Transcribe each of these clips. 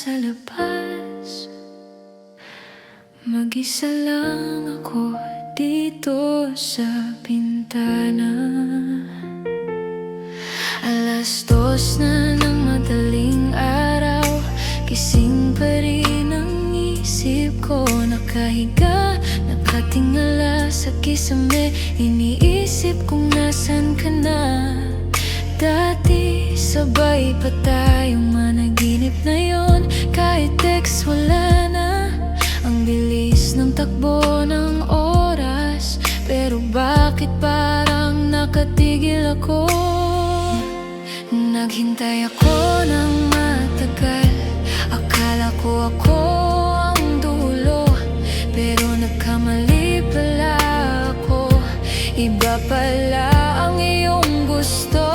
sa labas. Mag-isa lang ako dito sa bintana. 2:00 na ng madaling araw, gising pa rin ang isip ko. Nakahiga, nakatingala sa kisame, iniisip kung nasan ka na. Dati sabay pa tayong managinip na yon, kahit text wala na. Ang bilis ng takbo ng oras, pero bakit parang nakatigil ako? Naghintay ako ng matagal, akala ko ako ang dulo, pero nagkamali pala ako. Iba pala ang iyong gusto.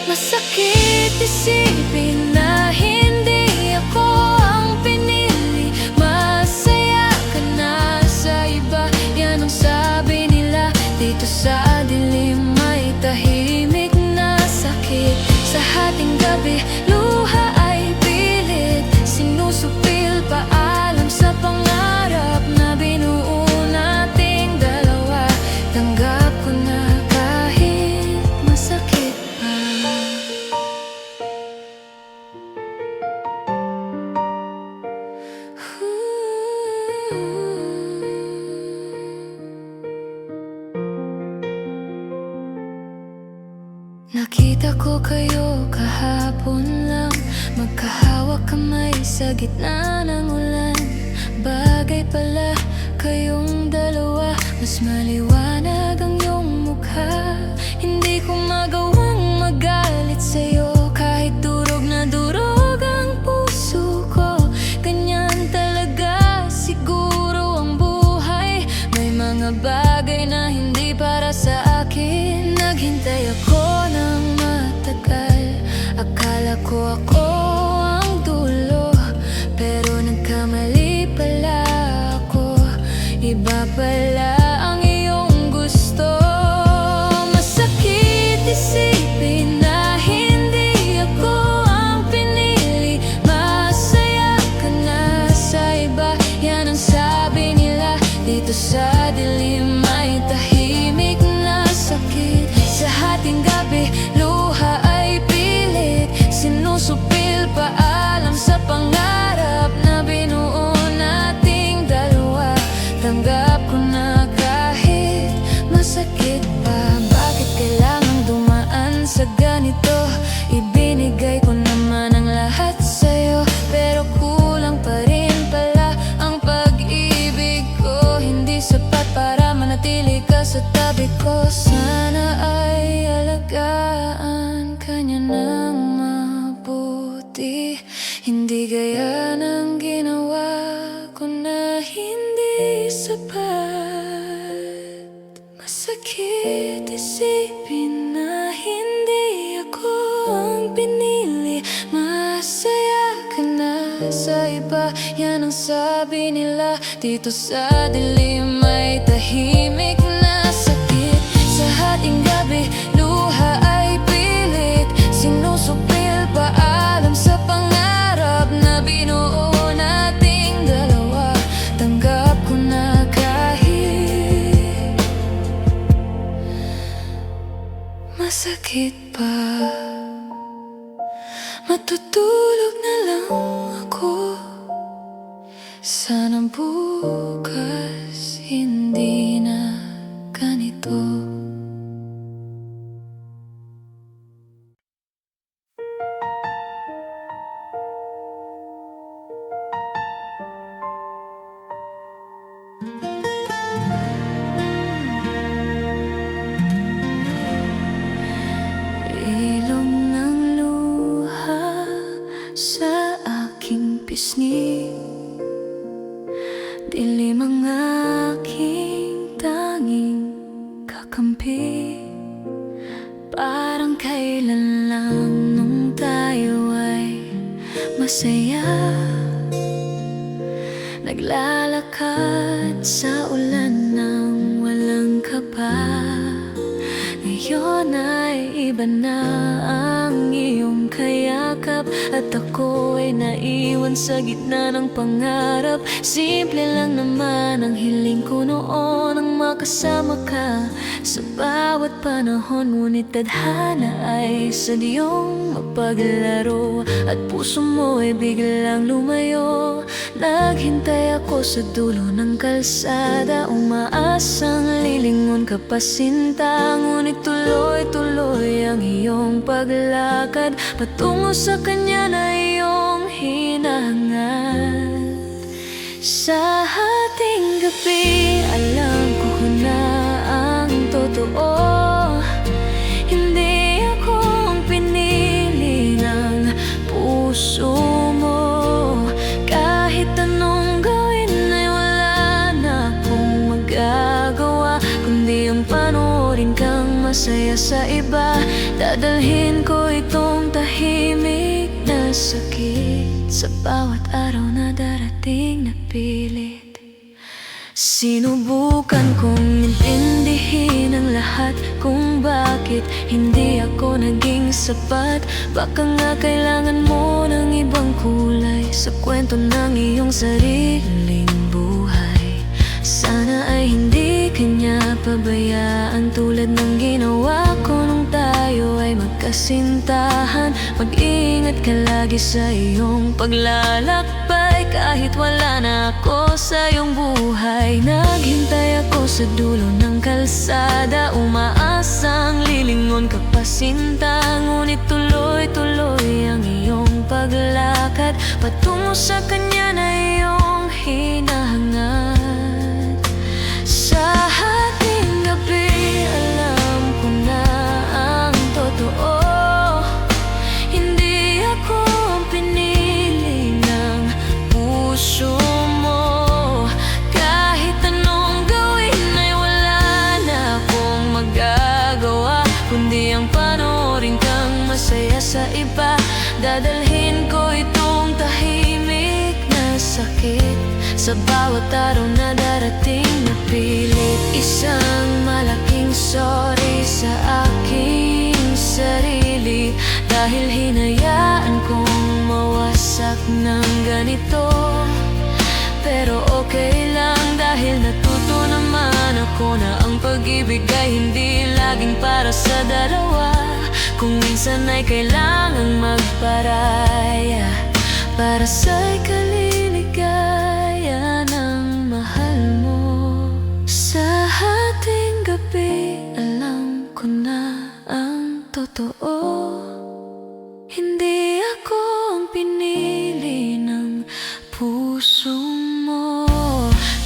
Masakit isipin na hindi ako ang pinili. Masaya ka na sa iba, yan ang sabi nila. Dito sa dilim may tahimik na sakit. Sa hating gabi, luha ay pilit. Sinusupil paalam sa pangarap na binuo nating dalawa. Tanggap ko na kahit masakit pa. Nakita ko kayo kahapon lang, magkahawak kamay sa gitna ng ulan. Bagay pala kayong dalawa, mas maliwanag ang iyong mukha. Hindi ko magawang magalit sa'yo, kahit durog na durog ang puso ko. Ganyan talaga siguro ang buhay, may mga bagay na hindi para sa akin. Naghintay ako ng matagal, akala ko ako ang dulo, pero nagkamali pala ako. Iba pala ang iyong gusto. Masakit isipin na hindi ako ang pinili. Masaya ka na sa iba, yan ang sabi nila. Dito sa dilim may tahimik na sakit. Sa hating gabi, luha ay pilit. Sinusupil paalam sa pangarap na binuo nating dalawa. Tanggap ko na kahit masakit pa. Bakit kailangang dumaan sa ganito? Ibinigay ko naman ang lahat sa'yo, pero kulang pa rin pala ang pag-ibig ko. Hindi sapat para manatili ka sa tabi ko. Sana ay alagaan ka niya ng mabuti, hindi gaya ng ginawa ko na hindi sapat. Masakit isipin na hindi ako ang pinili. Masaya ka na sa iba, yan ang sabi nila. Dito sa dilim may tahimik na sakit. Sa hating gabi, luha ay pilit. Sinusupil paalam sa pangarap na binuo nating dalawa. Tanggap ko na kahit masakit pa. Matutulog na lang ako, sana bukas hindi na ganito. Ilog ng luha sa aking pisngi, dilim ang aking tanging kakampi. Parang kailan lang nung tayo ay masaya, naglalakad sa ulan ng walang kaba. Ngayon ay iba iba na ang iyong kayakap, at ako ay naiwan sa gitna ng pangarap. Simple lang naman ang hiling ko noon, ang makasama ka sa bawat panahon. Ngunit tadhana ay sadyong mapaglaro, at puso mo ay biglang lumayo. Naghintay ako sa dulo ng kalsada, umaasang lilingon ka pa sinta. Ngunit tuloy-tuloy ang iyong paglakad patungo sa kanya na iyong hinahangad. Sa ating gabi, alam ko na ang totoo. Hindi ako ang pinili ng puso mo. Kahit anong gawin ay wala na akong magagawa, kundi ang panoorin kang masaya sa iba. Dadalhin ko itong tahimik na sakit sa bawat araw na darating na pilit. Sinubukan kong intindihin ang lahat kung bakit hindi ako naging sapat. Baka nga kailangan mo ng ibang kulay sa kwento ng iyong sariling buhay. Sana ay hindi kanya pabayaan tulad ng ginawa ko nung tayo ay magkasintahan. Mag-ingat ka lagi sa iyong paglalakbay, kahit wala na ako sa iyong buhay. Naghintay ako sa dulo ng kalsada, umaasang lilingon ka pa sinta. Ngunit tuloy-tuloy ang iyong paglakad patungo sa kanya na iyong hinahangad. Sa ating gabi, alam ko na ang totoo. Hindi ako ang pinili ng puso mo. Kahit anong gawin ay wala na akong magagawa, kundi ang panoorin kang masaya sa iba. Dadalhin ko itong tahimik na sakit sa bawat araw na darating na pilit. Isang malaking sorry sa aking sarili, dahil hinayaan kong mawasak ng ganito. Pero okay lang, dahil natuto naman ako na ang pag-ibig ay hindi laging para sa dalawa. Kung minsan ay kailangang magparaya para sa'y kaliligaya ng mahal mo. Sa ating gabi, alam ko na ang totoo. Hindi ako ang pinili ng puso mo.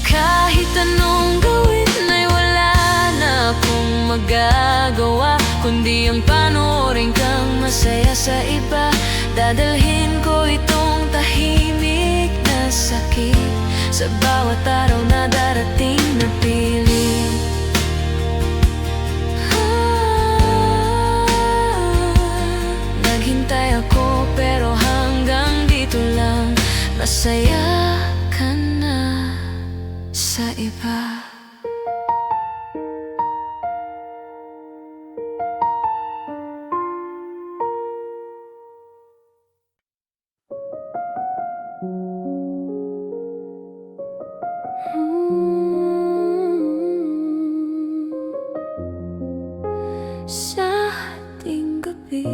Kahit anong gawin ay wala na akong magagawa, kundi ang panoorin kang masaya sa iba. Dadalhin ko itong tahimik na sakit sa bawat araw na darating na pilit. Naghintay ako pero hanggang dito lang. Masaya ka na sa iba. Sa ating gabi,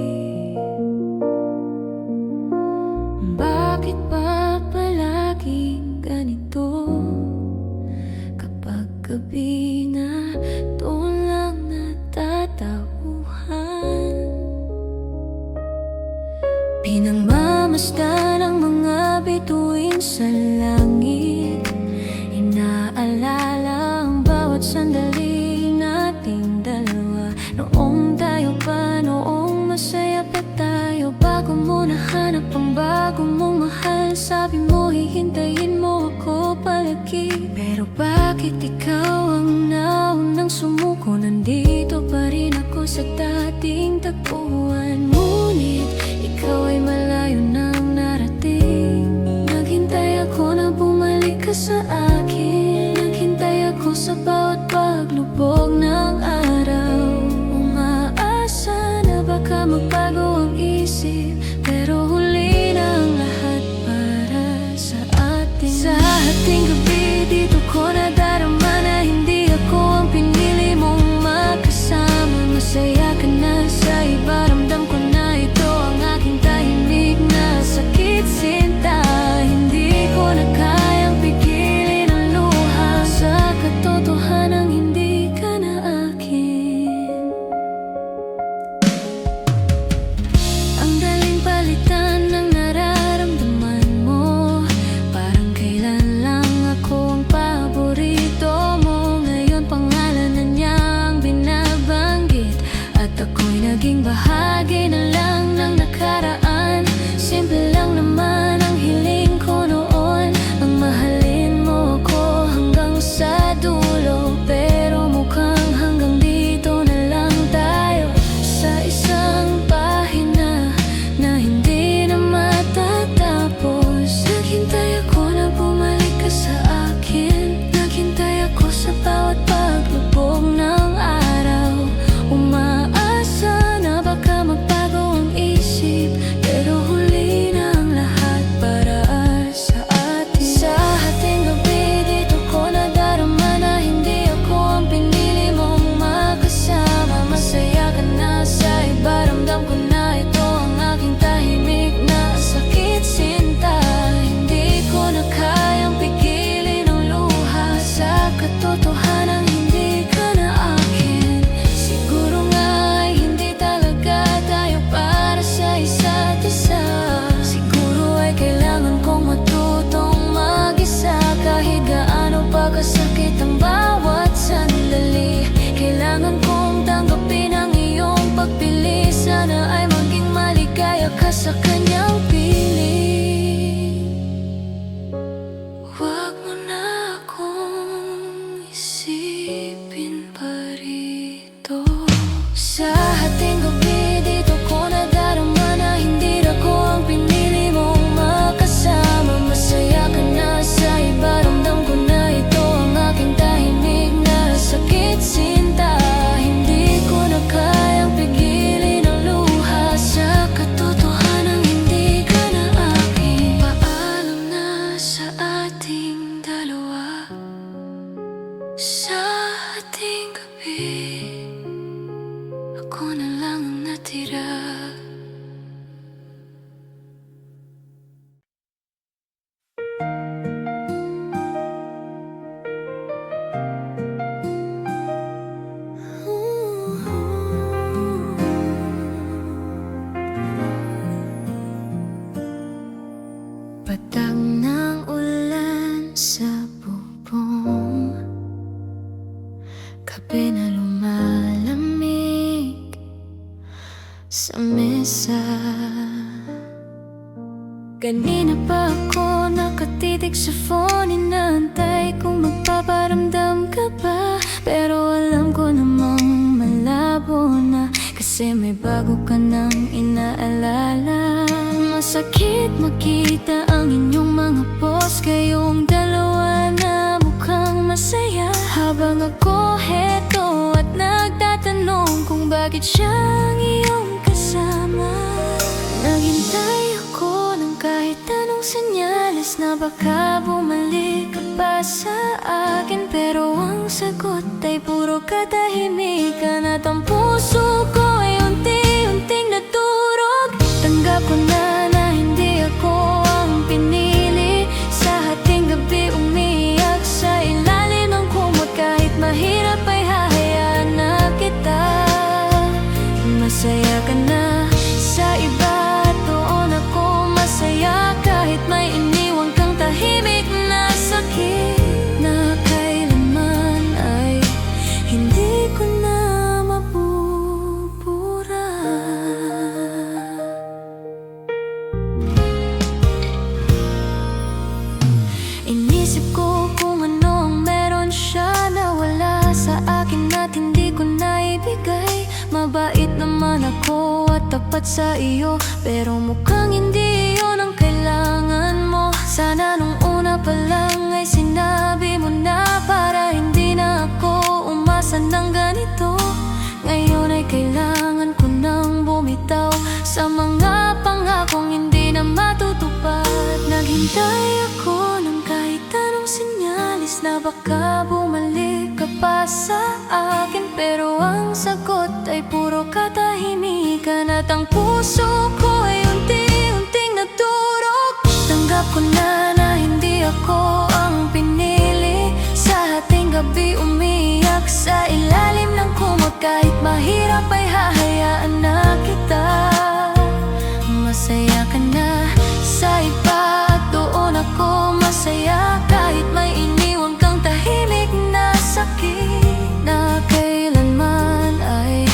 bakit ba palaging ganito? Kapag gabi na, doon lang natatauhan. Pinangmamasdan ang mga bituin sa langit, inaalala ang bawat sandali nating dalawa. Noong tayo pa, noong masaya pa tayo, bago mo nahanap ang bago mong mahal. Sabi mo hihintayin mo ako palagi, pero bakit ikaw ang naunang sumuko? Nandito pa rin ako sa dating tagpuan, ngunit ikaw ay malayo nang narating. Naghintay ako na bumalik ka sa akin, naghintay ako sa bawat paglubog ng araw. Umaasa na ba baka magbago ang isip, pero huli na ang lahat para sa atin. Sa hating gabi dito ko nadarama na hindi ako ang pinili mong makasama. Masaya ka na sa iba, ramdam ko na ito ang aking tahimik na sakit sinta. Hindi ko na kayang pigilin ang luha sa katotohanang hindi ka na akin. Ang daling palitan ng nararamdaman mo, parang kailan lang ako ang paborito mo. Ngayon pangalan na niya ang binabanggit, at ako'y naging bahagi na lang ng nakaraan. Simple lang naman ang hiling ko noon, ang mahalin mo ako hanggang sa dulo. Pero mukhang hanggang dito na lang tayo, sa isang pahina na hindi na matatapos. Naghintay ako na bumalik ka sa akin, naghintay ako sa bawat paglubog ng araw. Umaasa na baka magbago ang isip, pero huli na ang lahat para sa atin. Sa hating gabi dito ko nadarama na hindi ako ang pinili mong makasama. Masaya ka na sa iba, ramdam ko na ito ang aking tahimik na sakit sinta. Hindi ko na kayang pigilin ang luha sa katotohanang hindi ka na akin. Siguro nga ay hindi talaga tayo para sa isa't isa. Siguro ay kailangan kong matutong mag-isa, kahit gaano pa kasakit ang bawat sandali. Kailangan kong tanggapin ang iyong pagpili, sana ay maging maligaya ka sa kanyang piling. Huwag mo na akong isipin pa rito. Sa hating gabi dito ko nadarama na hindi ako ang pinili mong makasama. Masaya ka na sa iba, ramdam ko na ito ang aking tahimik na sakit sinta. Hindi ko na kayang pigilin ang luha sa katotohanang hindi ka na akin. Paalam na sa ating dalawa, sa ating gabi ako na lang ang natira. Patag ng ulan sa bubong, kape na lumalamig sa mesa. Kanina pa ako nakatitig sa phone, inaantay kung magpaparamdam ka ba. Pero alam ko namang malabo na, kasi may bago ka nang inaalala. Masakit makita ang inyong mga post, kayong dalawa na mukhang masaya, habang ako heto at nagtatanong kung bakit siya ang iyong kasama. Naghintay ako ng kahit anong senyales na baka bumalik ka pa sa akin, pero ang sagot ay puro katahimikan, at ang puso ko ay unti-unting nadurog. Tanggap ko na hindi ako ang pinili. Sa hating gabi umiyak sa ilalim ng kumot, kahit mahirap ay hahayaan na kita. Masaya ka na sa iba, at doon ako masaya, kahit may iniwang kang tahimik na sakit na kailanman ay hindi ko na mabubura. Inisip ko kung ano ang meron siya na wala sa akin at hindi ko naibigay. Mabait naman ako at tapat sa iyo, pero mukhang hindi yun ang kailangan mo. Sana nung una pa lang ay sinabi mo na, para hindi na ako umasa ng ganito. Ngayon ay kailangan ko nang bumitaw sa mga pangakong hindi na matutupad. Naghintay ako ng kahit anong sinyalis na baka bumalik ka pa sa akin, pero ang sagot ay puro katahimikan at ang puso ko ay unti-unting nadurog. Tanggap ko na hindi ako ang pinili, sa hating gabi umiyak sa ilalim ng kumot. Kahit mahirap ay hahayaan na kita. Masaya ka na sa iba at doon ako masaya, kahit may iniwan kang tahimik na sakit na kailanman ay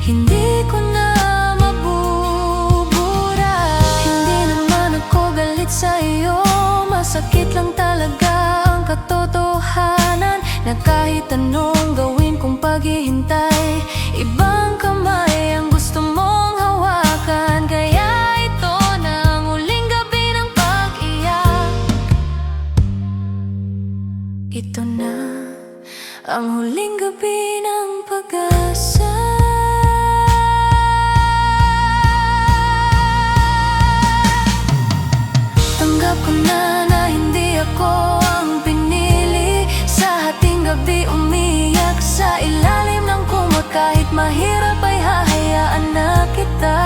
hindi ko na mabubura. Hindi naman ako galit sa iyo, masakit lang talaga ang katotohanan na kahit anong gawin kong paghihintay, ibang kamay ang gusto mong hawakan. Kaya ito na ang huling gabi ng pag-iyak, ito na ang huling gabi ng pag-asa. Tanggap ko na hindi ako ang pinili, sa hating gabi umiyak sa ilalim ng kumot. Kahit mahirap ay hahayaan na kita.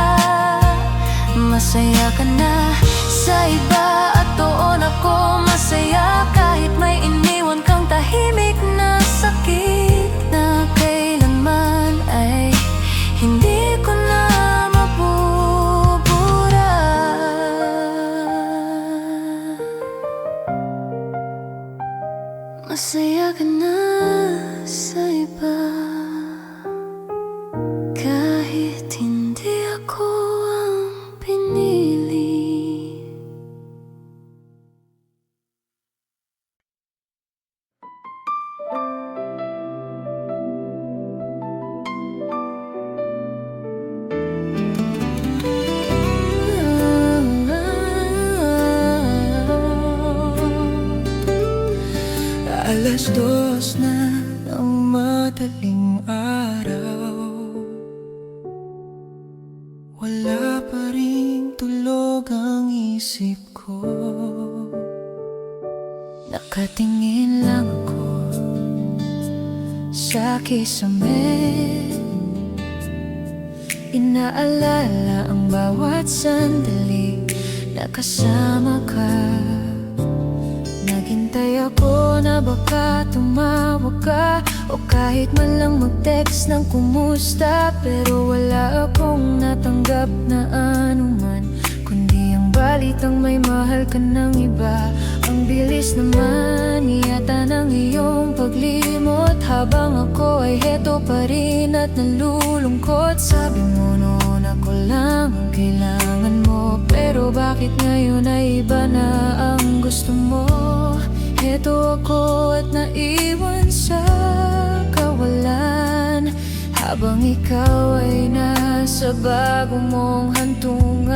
Masaya ka na sa iba at doon ako masaya, kahit may iniwan kang tahimik na sakit na kailanman ay hindi ko na mabubura. Masaya ka na sa iba, kahit hindi ako ang pinili. Alas 2 na ng madaling araw, wala pa ring tulog ang isip ko. Nakatingin lang ako sa kisame, inaalala ang bawat sandali na kasama ka. Naghintay ako na baka tumawag ka, o kahit man lang mag-text ng kumusta, pero wala akong natanggap na anuman, kundi ang balitang may mahal ka ng iba. Ang bilis naman yata ng iyong paglimot, habang ako ay heto pa rin at nalulungkot. Sabi mo noon ako lang ang kailangan mo, pero bakit ngayon ay iba na ang gusto mo? Heto ako at naiwan sa kawalan, habang ikaw ay nasa bago mong hantungan.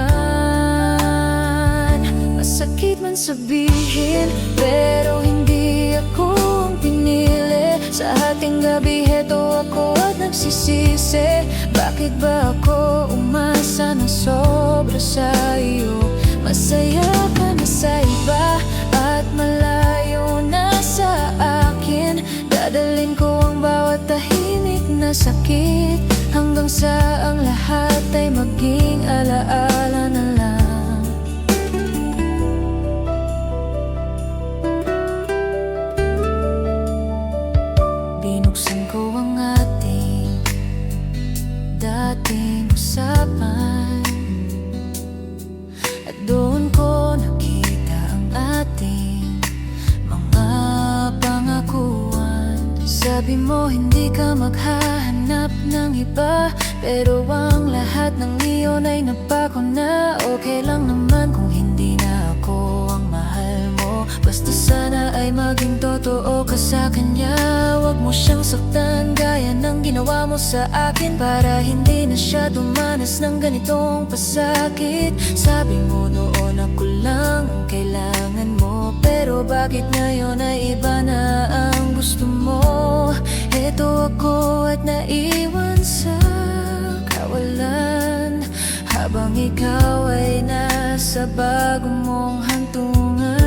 Masakit man sabihin, pero hindi ako ang pinili, sa ating gabi heto ako at nagsisisi. Bakit ba ako umasa na sobra sa iyo? Masaya ka na sa iba at malayo na sa akin. Dadalhin ko ang bawat tahimik na sakit, hanggang sa ang lahat ay maging alaala na lang. Binuksan ko ang ating dating usapan, at doon ko nakita ang ating mga pangakuan. Sabi mo hindi ka maghahanap ng iba, pero ang lahat ng iyon ay napako na. Okay lang naman kung hindi na ako ang mahal mo, basta sana ay maging totoo ka sa kanya. Huwag mo siyang saktan gaya ng ginawa mo sa akin, para hindi na siya dumanas ng ganitong pasakit. Sabi mo noon ako lang ang kailangan mo, pero bakit ngayon ay iba na ang gusto mo? Heto ako at naiwan sa kawalan, habang ikaw ay nasa bago mong hantungan.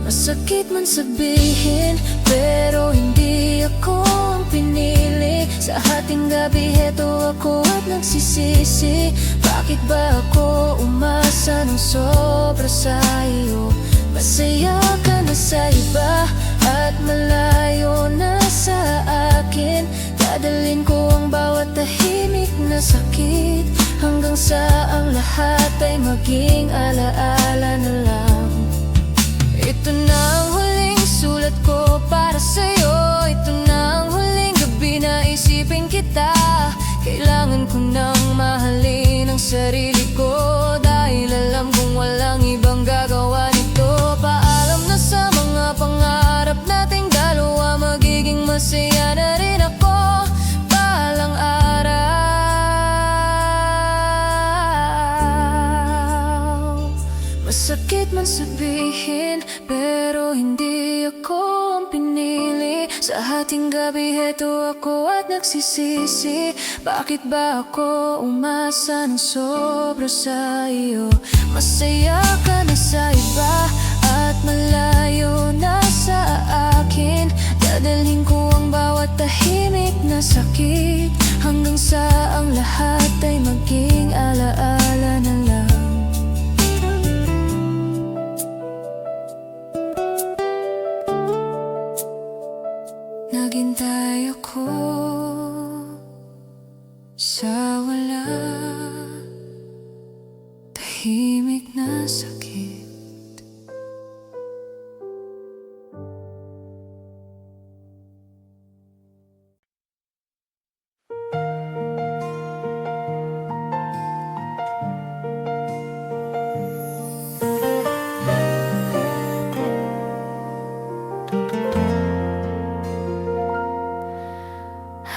Masakit man sabihin, pero hindi ako ang pinili. Sa hating gabi, heto ako at nagsisisi. Bakit ba ako umasa ng sobra sa iyo? Masaya ka na sa iba at malayo na sa akin. Dadalhin ko ang bawat tahimik na sakit, hanggang sa ang lahat ay maging alaala na lang. Ito na ang huling sulat ko para sa'yo. Ito na ang huling gabi na isipin kita. Kailangan ko nang mahalin ang sarili ko, dahil alam kong walang ibang gagawa nito. Paalam na sa mga pangarap nating dalawa, magiging masaya na rin ako balang araw. Masakit man sabihin, pero hindi ako ang pinili. Sa hating gabi, heto ako at nagsisisi. Bakit ba ako umasa ng sobra sa iyo? Masaya ka na sa iba at malayo na sa akin. Dadalhin ko ang bawat tahimik na sakit, hanggang sa ang lahat ay maging alaala na lang. Naghintay ako sa wala, tahimik na sakit.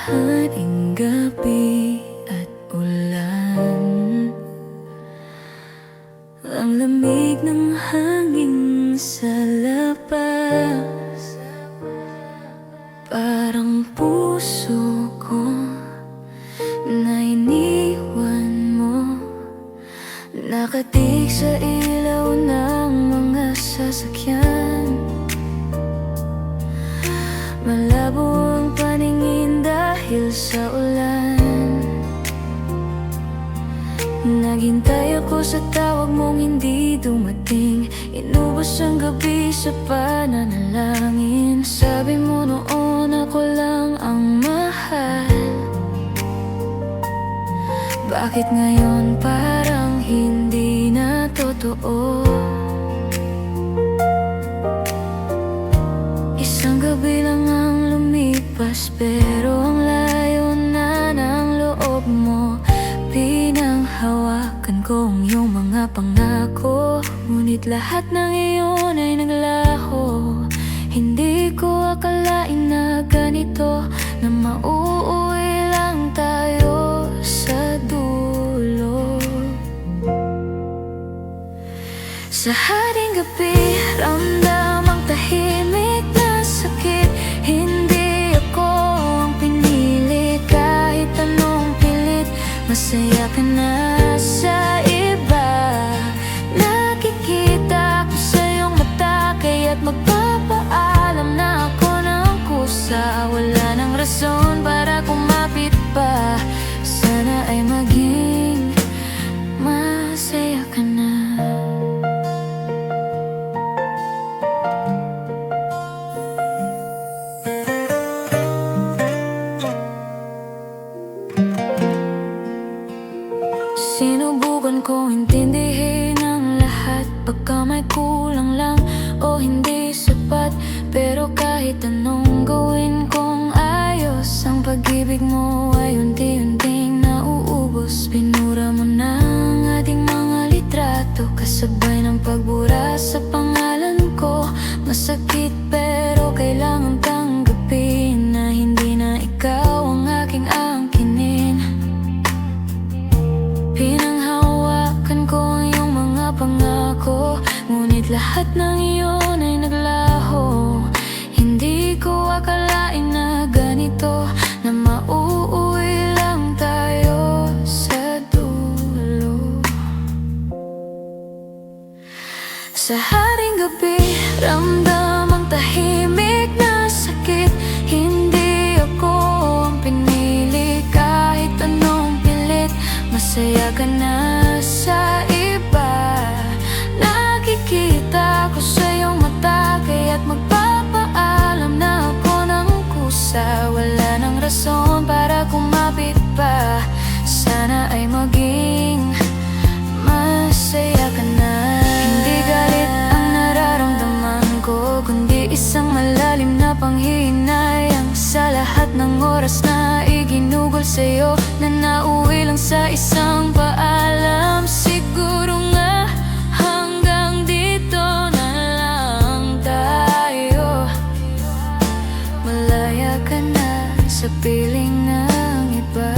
Haring gabi at ulan, ang lamig ng hangin sa labas. Parang puso ko na iniwan mo, nakatig sa ilaw ng mga sasakyan. Malabo ang paningin dahil sa ulan. Naghintay ako sa tawag mong hindi dumating. Inubos ang gabi sa pananalangin. Sabi mo noon ako lang ang mahal. Bakit ngayon parang hindi na totoo? Isang gabi lang ang lumipas, pero ang layo na ng loob mo. Pinanghawakan ko ang iyong mga pangako, ngunit lahat ng iyon ay naglaho. Hindi ko akalain na ganito, na mauuwi lang tayo sa dulo. Sa haring gabi, ramdam ang tahimik na sakit. Hindi ako ang pinili, kahit anong pilit. Masaya ka na sa iba, nakikita ko sa iyong mata. Kaya't magpapaalam na ako ng kusa. Wala nang rason para kumapit pa. Sana ay maging masaya ka na. Sinubukan ko intindihin ang lahat, baka may kulang lang o hindi sapat. Pero kahit anong gawin kong ayos, ang pag-ibig mo ay unti-unting nauubos. Pinura mo na ang ating mga litrato, kasabay ng pagbura sa pangalan ko. Masakit pero kailangan tanggapin na hindi na ikaw ang aking angkinin. Pinanghawakan ko ang iyong mga pangako, ngunit lahat ng iyon ay naglaho. Hindi ko akalain na ganito, na mauuwi lang tayo sa Sa haring gabi, ramdam ang tahimik na sakit. Hindi ako ang pinili kahit anong pilit. Masaya ka na sa iba. Nakikita ko sa iyong mata, kaya't magpapaalam na ako ng kusa. Wala nang rason para kumapit pa. Sana ay maging masaya ka na. Hindi galit ang nararamdaman ko, kundi isang malalim na panghihinayang sa lahat ng oras na iginugol sa'yo, na nauwi lang sa isang paalam. Siguro nga hanggang dito na lang tayo. Malaya ka na sa piling ng iba.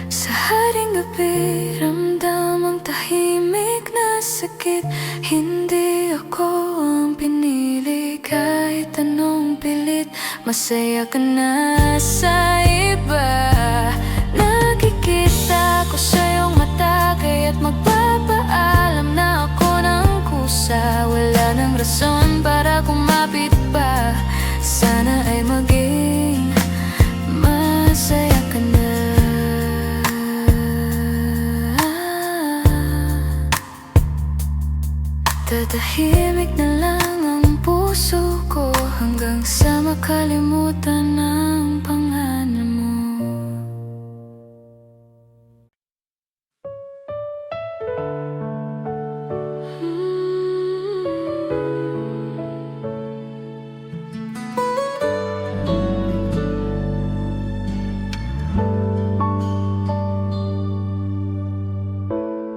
Sa haring gabi, ramdam ang tahimik na sakit. Hindi ako ang pinili kahit anong pilit. Masaya ka na sa iba. Nakikita ko sa iyong mata, kaya't magpapaalam na ako ng kusa. Wala nang rason para kumapit pa. Sana ay maging masaya ka na. Tatahimik na lang ang puso ko hanggang sa makalimutan ang pangalan mo.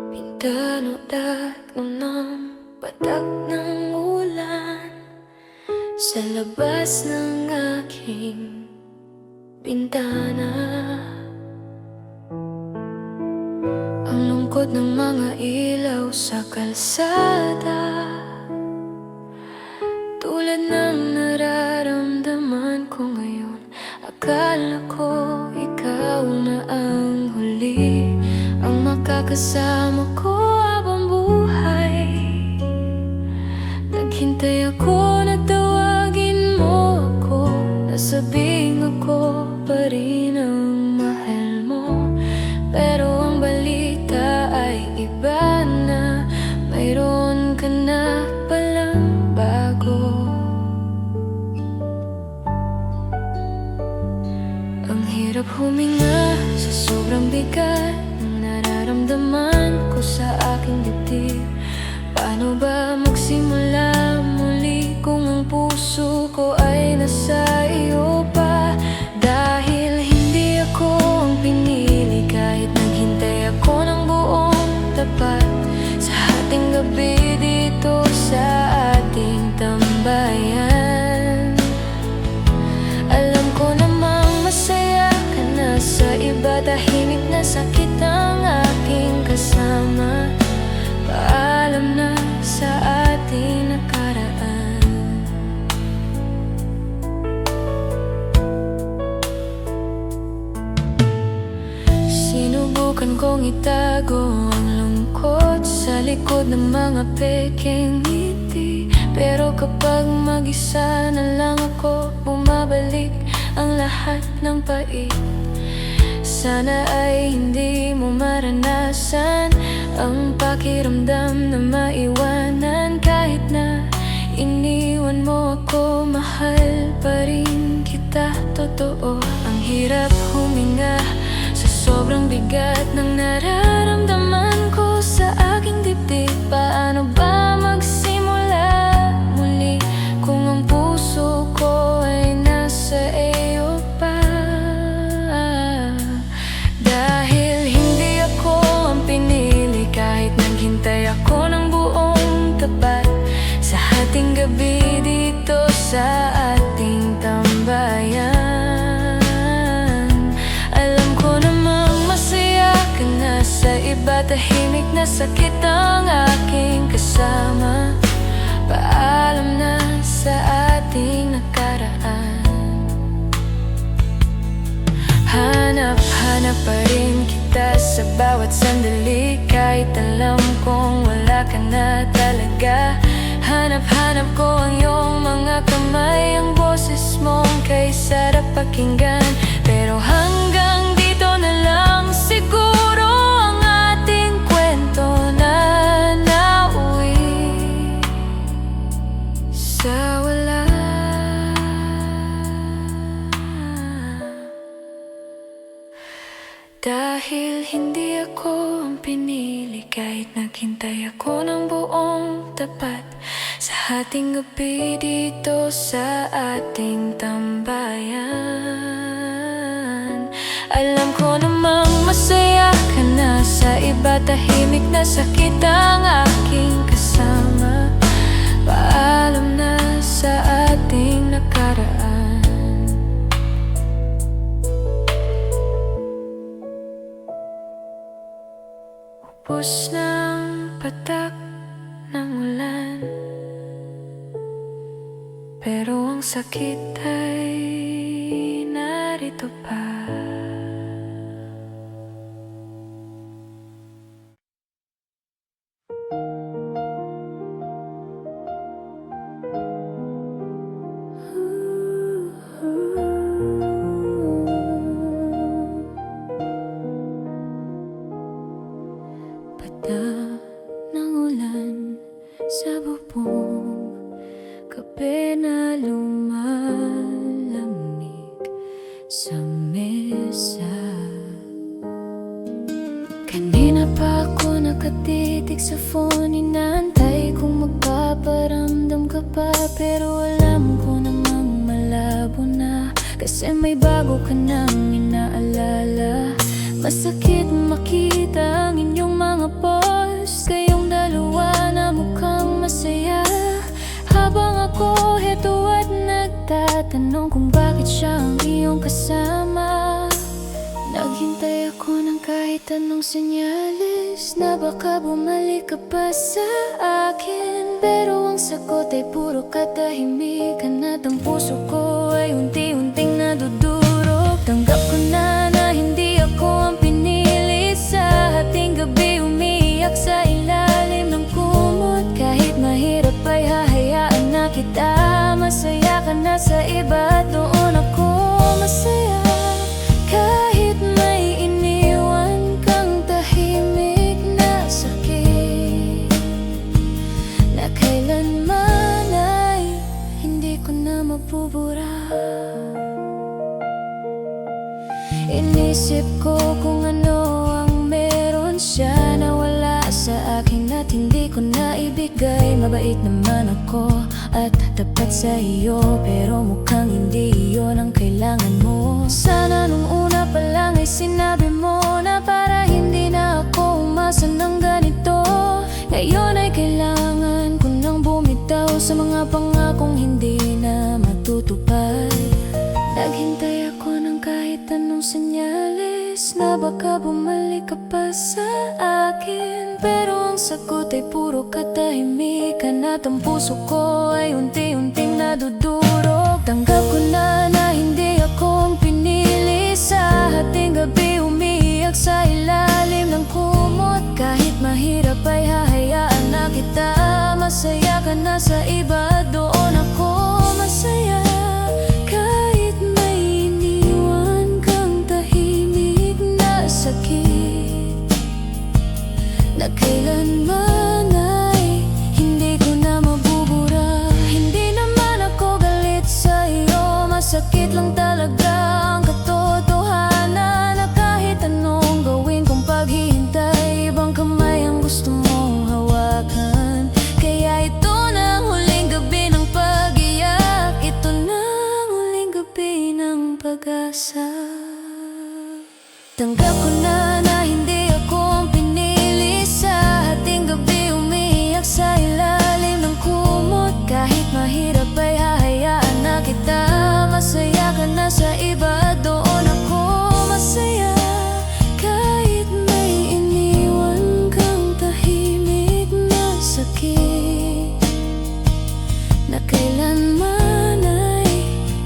Pintanodak ng patak ng ulan sa labas ng aking bintana. Ang lungkot ng mga ilaw sa kalsada, tulad ng nararamdaman ko ngayon. Akala ko ikaw na ang huli, ang makakasama ko habang buhay. Naghintay ako na tawagin mo ako, nasabing ako pa rin ang mahal mo. Pero ang balita ay iba na, mayroon ka na palang bago. Ang hirap huminga sa sobrang bigat ng nararamdaman ko sa aking dibdib. Paano ba magsimula muli kung ang puso ko ay nasa iyo pa? Dahil hindi ako ang pinili kahit naghintay ako ng buong tapat. Sa ating gabi dito sa ating tambayan, alam ko namang masaya ka na sa iba. Tahimik na sakit ang aking kasama. Paalam na sa ating nakaraan. Sinubukan kong itago ang lungkot sa likod ng mga pekeng ngiti. Pero kapag mag-isa na lang ako, bumabalik ang lahat ng pait. Sana ay hindi mo maranasan ang pakiramdam na maiwanan. Kahit na iniwan mo ako, mahal pa rin kita, totoo. Ang hirap huminga sa sobrang bigat ng nararamdaman ko sa aking dibdib. Paano ba magsimula muli kung ang puso ko ay nasa iyo pa? Dahil hindi ako ang pinili kahit naghintay ako ng buong tapat. Sa ating gabi dito sa ating tambayan, alam ko namang masaya ka na sa iba. Tahimik na sakit ang aking kasama. Paalam na sa ating nakaraan. Hanap pa rin kita. kita sa bawat sandali. Kahit alam kong wala ka na talaga, hanap-hanap ko ang iyong mga kamay. Ang boses mong kay sarap pakinggan. Pero hanggang dito na lang siguro ang ating kwento na nauwi sa wala. Dahil hindi ako ang pinili, kahit naghintay ako ng buong tapat sa ating gabi dito sa ating tambayan. Alam ko namang masaya ka na sa iba, tahimik na sakit ang aking kasama. Paalam na sa ating nakaraan. Upos ng patak ng ulan, pero ang sakit ay narito pa. Ng ulan sa bubong, kape na lumalamig sa mesa. Kanina pa ako nakatitig sa phone, inaantay kung magpaparamdam ka pa. Pero alam ko namang malabo na, kasi may bago ka nang inaalala. Masakit makita ang inyong mga post, kayong dalawa na mukhang masaya, habang ako heto at nagtatanong kung bakit siya ang iyong kasama. Naghintay ako ng kahit anong senyales na baka bumalik ka pa sa akin, pero ang sagot ay puro katahimikan at ang puso ko ay unti-unting nadudurog. Tanggap ko na hindi ako ang pinili, sa ating gabi umiiyak sa ilalim ng kumot. Kahit mahirap ay hahayaan na kita, masaya ka na sa iba at doon ako masaya. Kahit may iniwan kang tahimik na sakit, na kailanman ay hindi ko na mabubura. Inisip ko kung ano ang meron siya na wala sa akin at hindi ko na ibigay. Mabait naman ako at tapat sa iyo, pero mukhang hindi iyon ang kailangan mo. Sana nung una pa lang ay sinabi mo na, para hindi na ako umasa ng ganito. Ngayon ay kailangan ko nang bumitaw sa mga pangakong hindi na matutupad. Naghintay ako ng kahit anong senyales na baka bumalik ka pa sa akin, pero ang sagot ay puro katahimikan at ang puso ko ay unti-unting nadudurog. Tanggap ko na hindi ako ang pinili, sa ating gabi umiiyak sa ilalim ng kumot. Kahit mahirap ay hahayaan na kita, masaya ka na sa iba, doon ako masaya. Kahit may iniwan kang tahimik na sakit, na kailanman ay hindi ko na mabubura. Hindi naman ako galit sa iyo, masakit lang talaga ang katotohanan, na kahit anong gawin kong paghihintay, ibang kamay ang gusto mong hawakan. Kaya ito na ang huling gabi ng pag-iyak, ito na ang huling gabi ng pag-asa. Tanggap ko na hindi ako ang pinili, sa ating gabi umiiyak sa ilalim ng kumot. Kahit mahirap ay hahayaan na kita, masaya ka na sa iba, doon ako masaya. Kahit may iniwan kang tahimik na sakit, na kailanman ay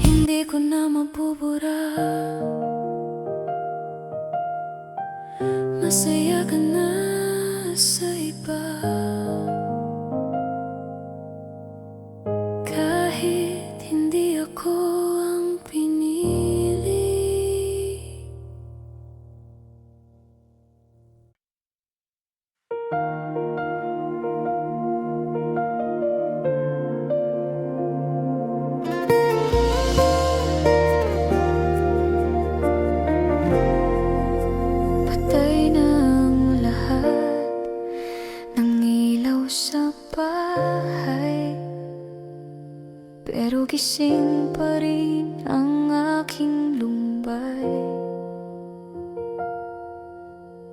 hindi ko na mabubura. masaya ka na sa iba. Kahit hindi ako ang pinili. Patay na ang lahat ng ilaw sa bahay, pero gising pa rin ang aking lumbay.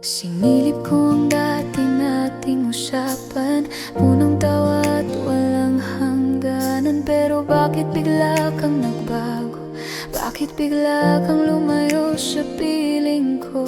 Sinilip ko ang dati nating usapan, punong tawa at walang hangganan. Pero bakit bigla kang nagbago? Bakit bigla kang lumayo sa piling ko?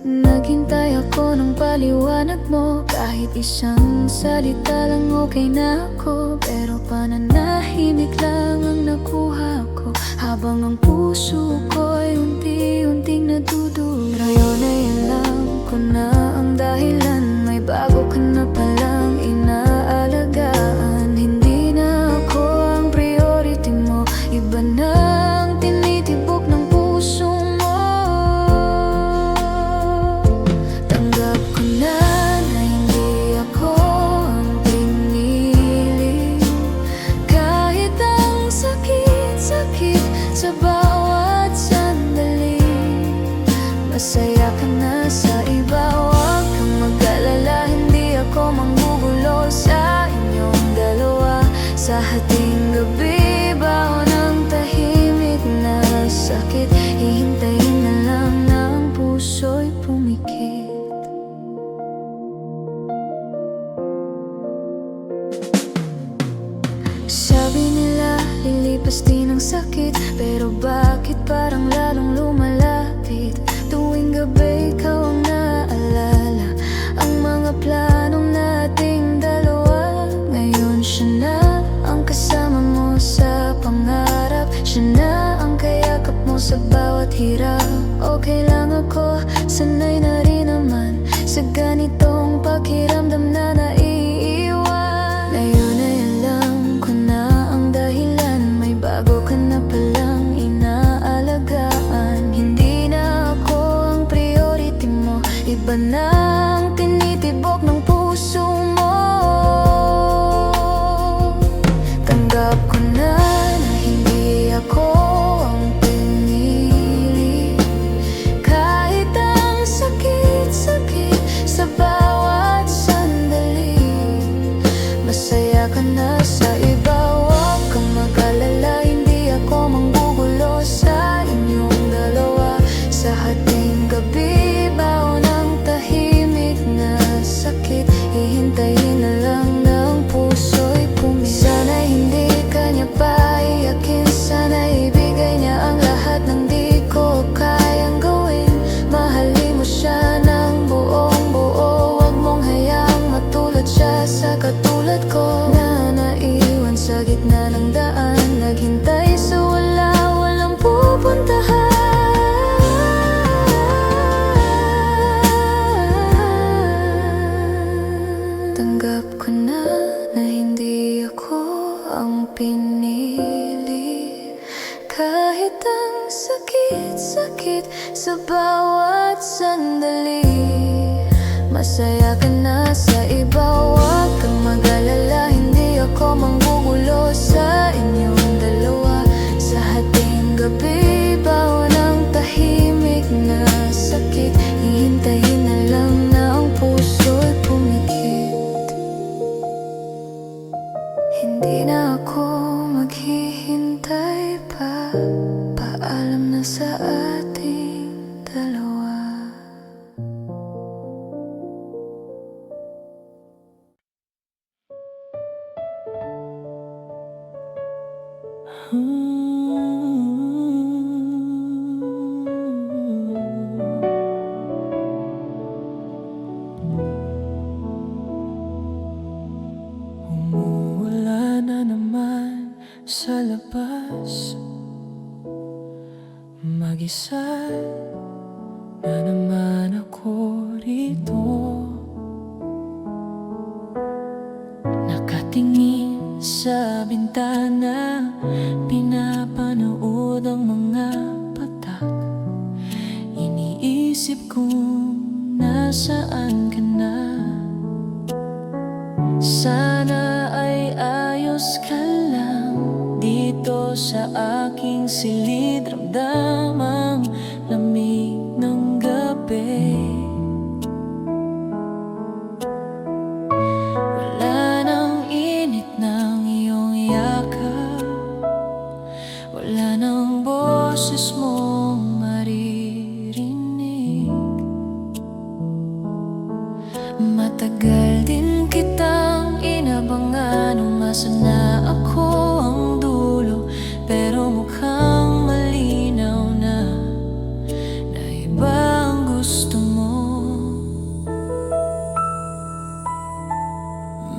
Naghintay ako ng paliwanag mo, kahit isang salita lang okay na ako. Pero pananahimik lang ang nakuha ko, habang ang puso ko'y unti-unting nadudura. Ngayon ay alam ko na ang dahilan, may bago ka na palang inaalagaan. Hindi na ako ang priority mo, iba na ang tinitibok ng puso mo. Tanggap ko na hindi ako ang pinili, kahit ang sakit-sakit sa bawat sandali. Masaya ka na sa iba, huwag kang mag-alala, hindi ako manggugulo sa inyong dalawa. Sa hating gabi, baon ng tahimik na sakit, hihintayin na lang na ang puso'y pumikit. Sabi nila, lilipas din ang sakit, pero bakit parang lalong lumalapit? Tuwing gabi, ikaw ang naalala, ang mga planong nating dalawa. Ngayon siya na ang kasama mo sa pangarap, siya na ang kayakap mo sa bawat hirap. Okay lang ako, sanay na rin naman sa ganitong pakiramdam na naiiwan. Ngayon ay alam ko na ang dahilan, may bago ka na palang inaalagaan. Hindi na ako ang priority mo, iba na ang tinitibok ng puso mo. Tanggap ko na hindi ako ang pinili, kahit ang sakit-sakit sa bawat sandali. Masaya ka na sa iba, huwag kang mag-alala, hindi ako manggugulo sa inyong dalawa. Sa hating gabi, baon ng tahimik na sakit, hihintayin na lang na ang puso'y pumikit. Sana'y hindi kanya paiyakin, sana'y ibigay niya ang lahat ng di ko kayang gawin. Mahalin mo siya ng buong buo, huwag mong hayaang matulad siya sa katulad ko, na naiwan sa gitna ng daan, naghintay sa wala, walang pupuntahan. Tanggap ko na hindi ako ang pinili, kahit ang sakit-sakit sa bawat sandali. Masaya ka na sa iba, huwag kang mag-alala, hindi ako manggugulo sa inyong dalawa. Sa hating gabi, baon ng tahimik na sakit, hihintayin na lang na ang puso'y pumikit. Hindi na ako maghihintay pa, paalam na sa ating dalawa. Umuulan na naman sa labas, mag-isa na naman ako rito, nakatingin sa bintana, pinapanood ang mga patak. Iniisip kong nasaan ka na. Sana ay ayos ka lang dito sa aking silid. Ramdamang lamig ng gabi. Wala nang init ng iyong yakap, wala nang boses mong maririnig. Matagal din kitang inabangan, umasa na ako ang dulo, pero mukhang malinaw na iba ang gusto mo.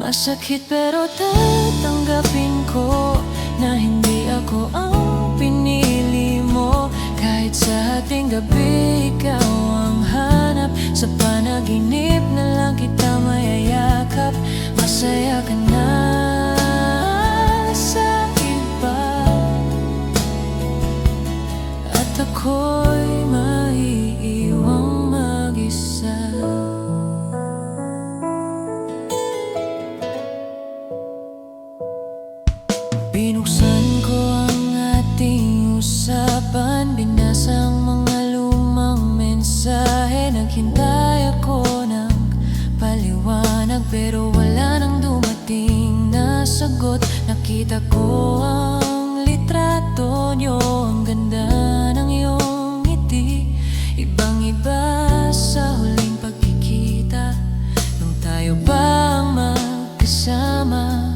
Masakit pero tatanggapin ko na hindi ako ang pinili mo. Kahit sa ating gabi ikaw ang hanap, sa panaginip na lang kita mayayakap. Masaya ka na sa iba, at ako'y maiiwang mag-isa. Binuksan ko ang ating usapan, binasa ang mga lumang mensahe. Naghintay ako ng paliwanag, pero wala nang dumating na sagot. Nakita ko ang litrato nyo, ang ganda ng iyong ngiti. Ibang-iba sa huling pagkikita, nung tayo pa ang magkasama.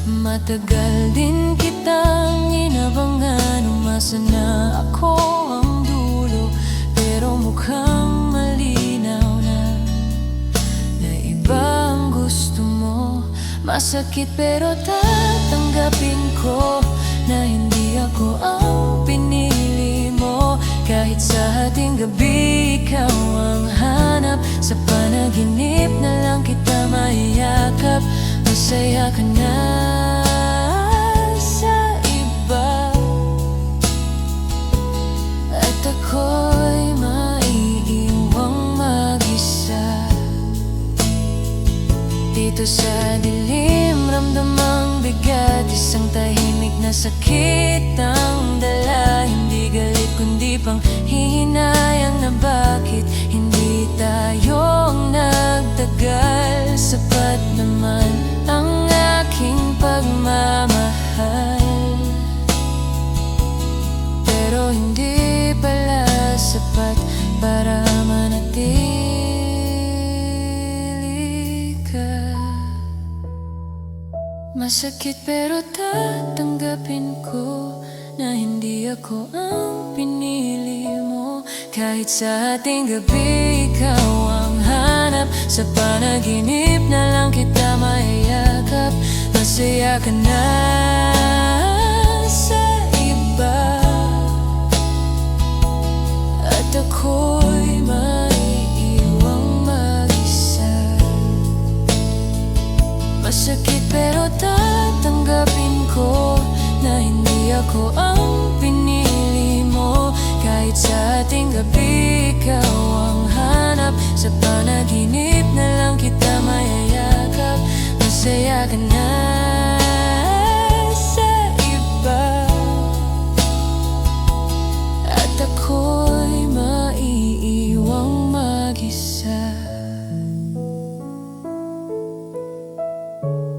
Matagal din kitang inabangan, umasa na ako ang dulo, pero mukhang malinaw na iba ang gusto mo. Masakit pero tatanggapin ko na hindi ako ang pinili mo. Kahit sa ating gabi ikaw ang hanap, sa panaginip na lang kita mayayakap. Masaya ka na sa iba, at ako'y maiiwang mag-isa. Dito sa dilim, ramdamang bigat, isang tahimik na sakit ang dala. Hindi galit kundi pang hihinayang na bakit hindi tayo ang nagtagal. Sapat naman ang aking pagmamahal, pero hindi pala sapat para manatili ka. Masakit pero tatanggapin ko na hindi ako ang pinili mo. Kahit sa ating gabi ikaw ang hanap, sa panaginip na lang kita mayayakap. Masaya ka na sa iba, at ako'y maiiwang mag-isa. Masakit pero tatanggapin ko na hindi ako ang pinili mo. Kahit sa ating gabi ikaw ang hanap, sa panaginip na lang kita mayayakap. Masaya ka na sa iba, at ako'y maiiwang mag-isa.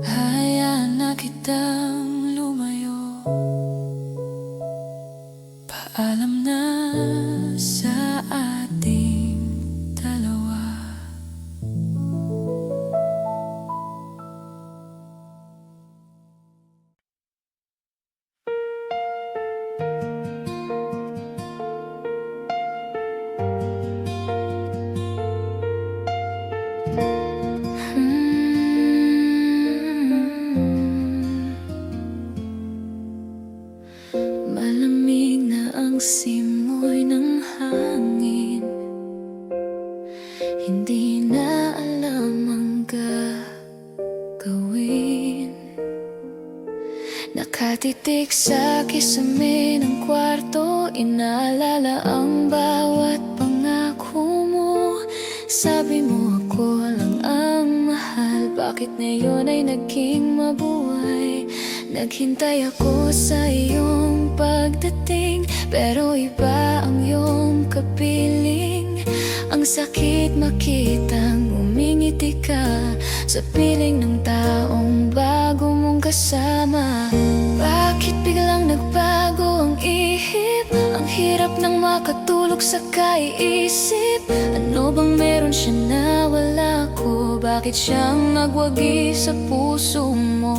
Hayaan na kitang lumayo, paalam na sa ating dalawa. Nakatitig sa kisame ng kwarto, inaalala ang bawat pangako mo. Sabi mo ako lang ang mahal, bakit ngayon ay naging mabuhay? Naghintay ako sa iyong pagdating, pero iba ang iyong kapiling. Ang sakit makitang umingiti ka sa piling ng taong bago mong kasama. Bakit biglang nagbago ang ihip? Ang hirap nang makatulog sa kaiisip. Ano bang meron siya na wala ko? Bakit siyang nagwagi sa puso mo?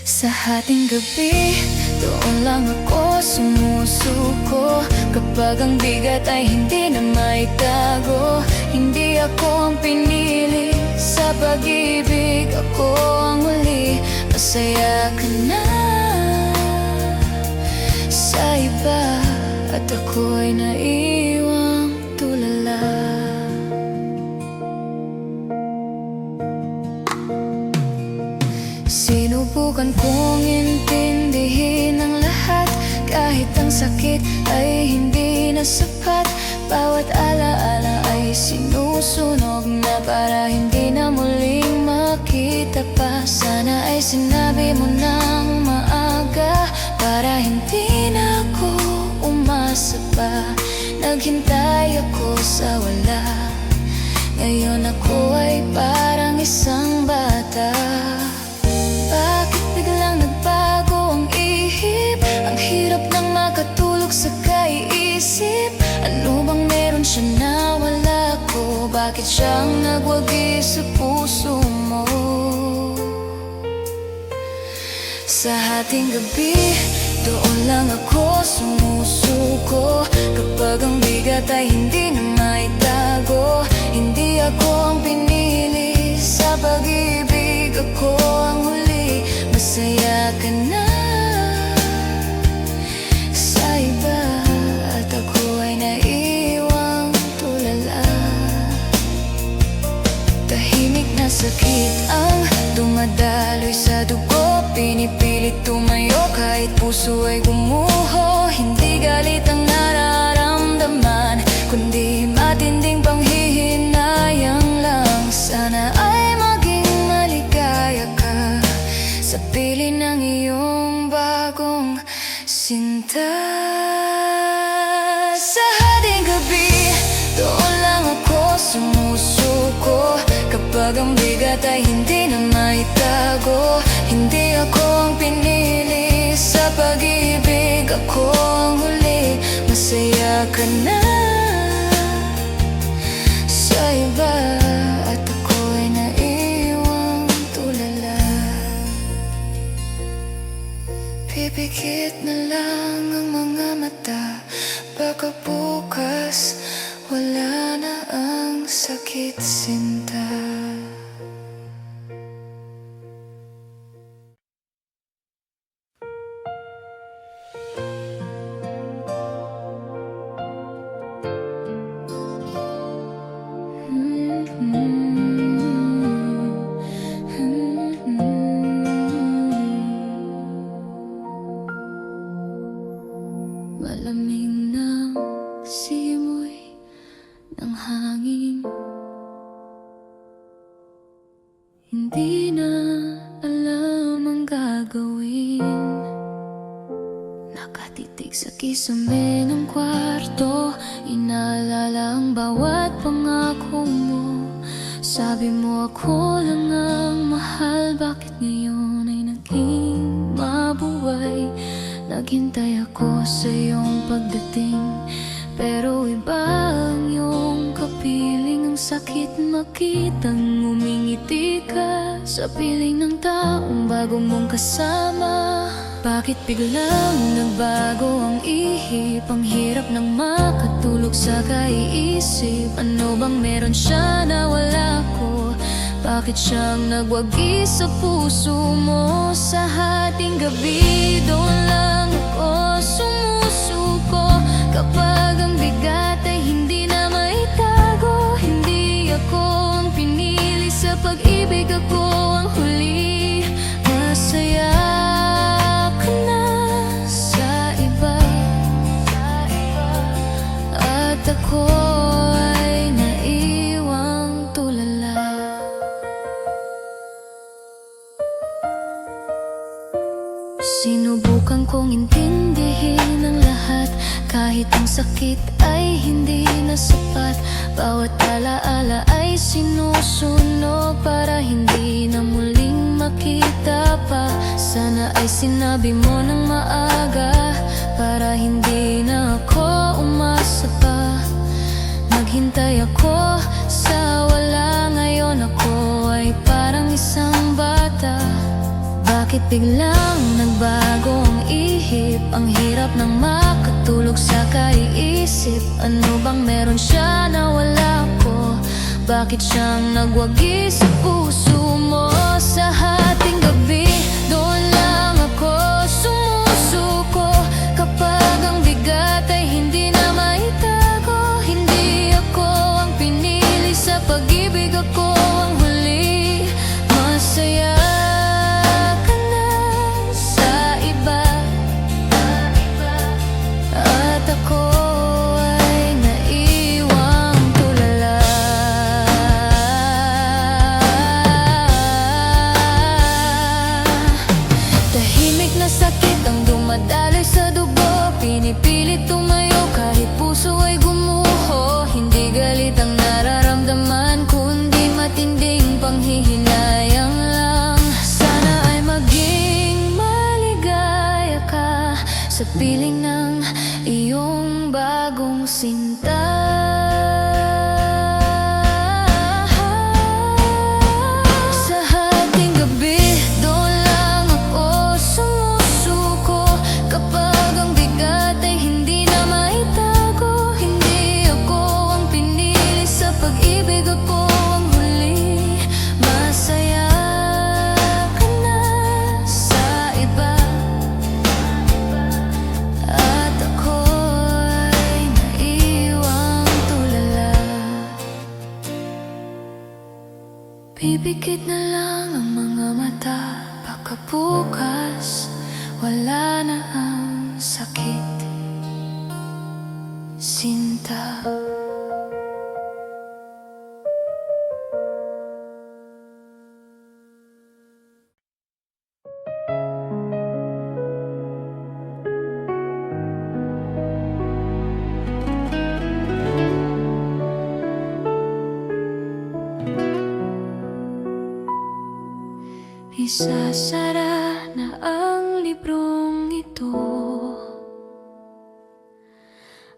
Sa hating gabi, doon lang ako sumusuko. Kapag ang bigat ay hindi na maitago, hindi ako ang pinili sa pag-ibig, ako ang huli. Masaya ka na sa iba, at ako'y naiwang tulala. Sinubukan kong intindihin ang lahat, kahit ang sakit ay hindi na sapat. Bawat alaala ay sinusunog na para hindi na muling makita pa. Sana ay sinabi mo nang maaga para hindi na ako umasa pa. Naghintay ako sa wala, ngayon ako ay parang isang bata. Bakit biglang nagbago ang ihip? Ang hirap nang makatulog sa kaiisip. Ano bang meron siya na wala ko? Bakit siyang nagwagi sa puso mo? Sa hating gabi, doon lang ako sumusuko. Kapag ang bigat ay hindi na maitago, hindi ako ang pinili sa pag-ibig, ako ang huli. Masaya ka na sa iba, at ako ay naiwang tulala. Tahimik na sakit ang dumadaloy sa dugo, pinipilit tumayo kahit puso ay gumuho. Hindi galit ang nararamdaman, kundi matinding panghihinayang lang. Sana ay maging maligaya ka sa piling ng iyong bagong sinta. Sa hating gabi, doon lang ako sumusuko. Kapag ang bigat ay hindi na maitago, hindi ako ang pinili sa pag-ibig, ako ang huli. Masaya ka na sa iba, at ako ay naiwang tulala. Pipikit na lang ang mga mata, baka bukas wala na ang sakit, sinta. Malamig ng simoy ng hangin, hindi na alam ang gagawin. Nakatitig sa kisame ng kwarto, inaalala ang bawat pangako mo. Sabi mo ako lang ang mahal, bakit ngayon ay naging mabuhay? Naghintay ako sa iyong pagdating, pero iba ang iyong kapiling. Ang sakit makitang umingiti ka sa piling ng taong bago mong kasama. Bakit biglang nagbago ang ihip? Ang hirap nang makatulog sa kaiisip. Ano bang meron siya na wala ko? Bakit siyang nagwagi sa puso mo? Sa hating gabi, doon lang ako sumusuko. Kapag ang bigat ay hindi na maitago, hindi ako ang pinili sa pag-ibig, ako ang huli. Mas Kahit ang sakit ay hindi na sapat, bawat alaala ay sinusunog para hindi na muling makita pa. Sana ay sinabi mo ng maaga para hindi na ako umasa pa. Naghintay ako sa wala, ngayon ako ay parang isang bata. Bakit biglang nagbago ang ihip? Ang hirap ng makatulog sa kaiisip. Ano bang meron siya na wala ko? Bakit siyang nagwagi sa puso mo? Sa hating gabi, doon lang ako sumusuko. Kapag ang bigat ay hindi na maitago, hindi ako ang pinili sa pag-ibig, ako ang huli. Masaya ka na sa iba, at ako ay naiwang tulala. Tahimik na sakit ang dumadaloy sa dugo, pinipilit tumayo kahit puso ay gumuho. Hindi galit ang nararamdaman, kundi matinding panghihinayang lang. Sana ay maging maligaya ka sa piling ng iyong bagong sinta. Sa hating gabi, doon lang ako sumusuko. Kapag ang bigat ay hindi na maitago, hindi ako ang pinili sa pag-ibig, ako ang huli. Masaya ka na sa iba, at ako ay naiwang tulala. Pipikit na lang ang mga mata, baka bukas wala na ang sakit, sinta. Isasara na ang librong ito,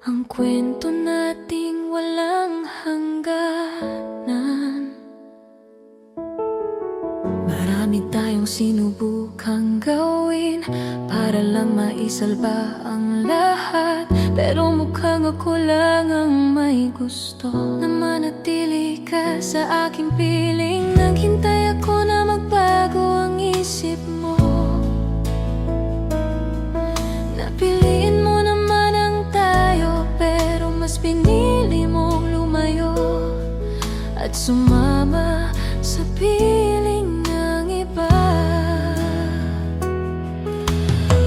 ang kwento nating walang hangganan. Marami tayong sinubukang gawin para lang maisalba ang lahat, pero mukhang ako lang ang may gusto na manatili ka sa aking piling. Naghintay ako na magbago ang isip mo, napiliin mo naman ang tayo, pero mas pinili mong lumayo at sumama sa piling ng iba.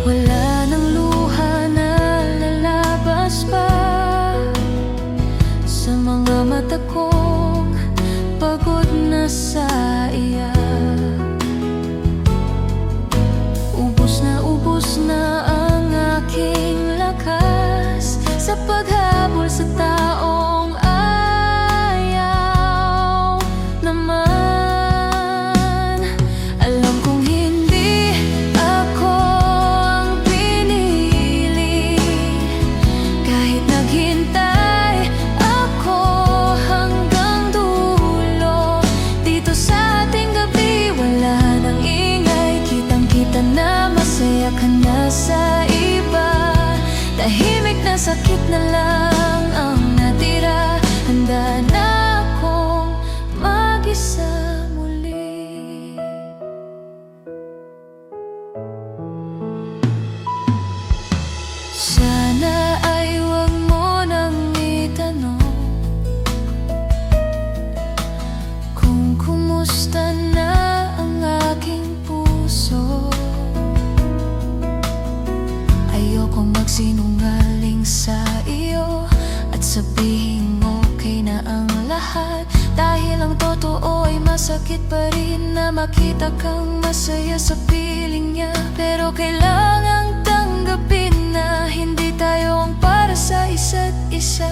Wala nang luha na lalabas pa sa mga mata kong pagod na sa iyak. Ubus na ang aking lakas sa paghabol sa taong ayaw naman. Alam kong hindi ako ang pinili, kahit naghintay ako hanggang dulo. Dito sa ating gabi, wala nang ingay, kitang-kita na masaya ka na sa iba. Tahimik na sakit na lang ang natira, handa na akong mag-isa muli. Sana ay wag mo nang itanong kung kumusta na ang aking puso. Ayokong magsinungaling sa iyo at sabihin okay na ang lahat, dahil ang totoo ay masakit pa rin na makita kang masaya sa piling niya. Pero kailangang tanggapin na hindi tayo ang para sa isa't isa.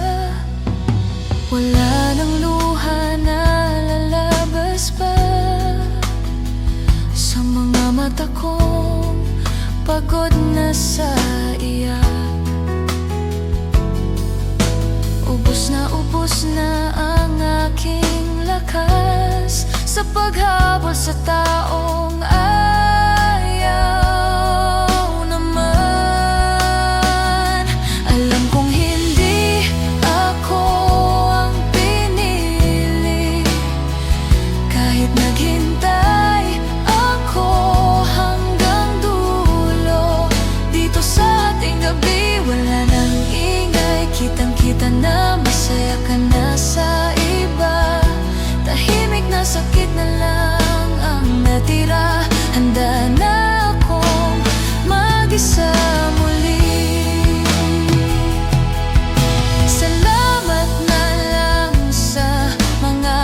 Wala nang luha na lalabas pa sa mga mata kong pagod na sa iyak. Ubos na ang aking lakas sa paghabol sa taong ayaw naman. Alam kong hindi ako ang pinili, kahit naghintay ako hanggang dulo. Dito sa ating gabi wala nang ingay, kitang-kita na masaya ka na sa iba. Tahimik na sakit na lang ang natira. Handa na akong mag-isa muli. Salamat na lang sa mga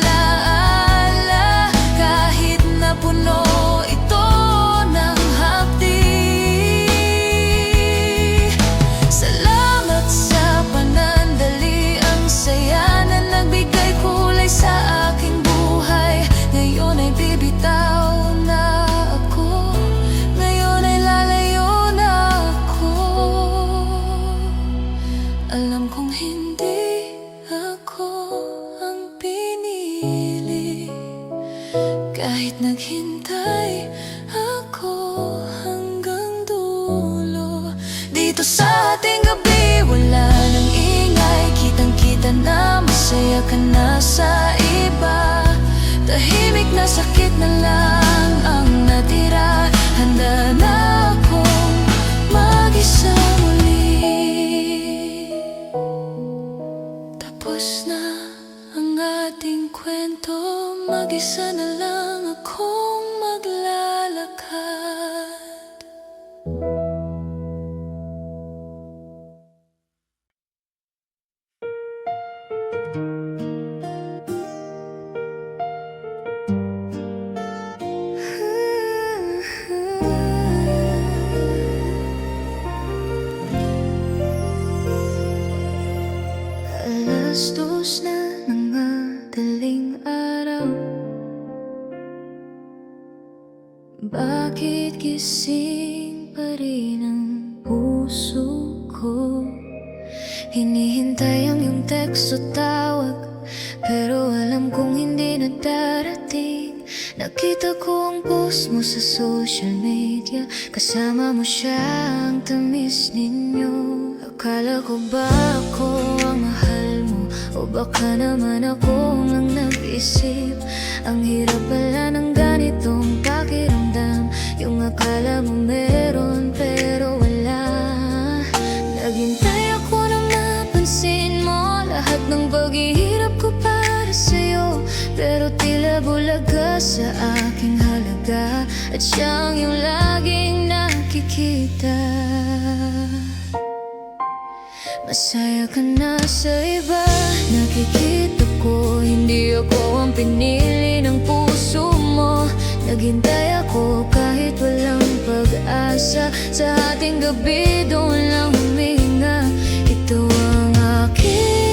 alaala, kahit na puno ito ng hapdi. Salamat sa panandali, ang saya na nagbigay kulay sa aking buhay. Ngayon ay bibitaw na ako, ngayon ay lalayo na ako. Alam kong hindi ako ang pinili, kahit naghintay ako hanggang dulo. Dito sa ating gabi wala nang ingay, kitang-kita na masaya ka na sa iba. Tahimik na sakit na lang ang natira. Handa na akong mag-isa muli. Tapos na ang ating kwento, mag-isa na lang akong maglalakad. Alas 2 na ng madaling araw, bakit gising pa rin ang puso ko? Hinihintay ang iyong text o tawag, pero alam kong hindi na darating. Nakita ko ang post mo sa social media, kasama mo siya, ang tamis ninyo. Akala ko ba ako ang mahal mo, o baka naman ako ang nag-isip? Ang hirap pala ng ganitong pakiramdam, yung akala mo meron pero wala. Naghintay ako na mapansin mo lahat ng paghihirap ko para sa'yo, pero tila bulaga sa aking halaga, at siyang yung laging nakikita. Masaya ka na sa iba, nakikita ko hindi ako ang pinili ng puso mo. Naghintay ako kahit walang pag-asa, sa ating gabi doon lang huminga. Ito ang aking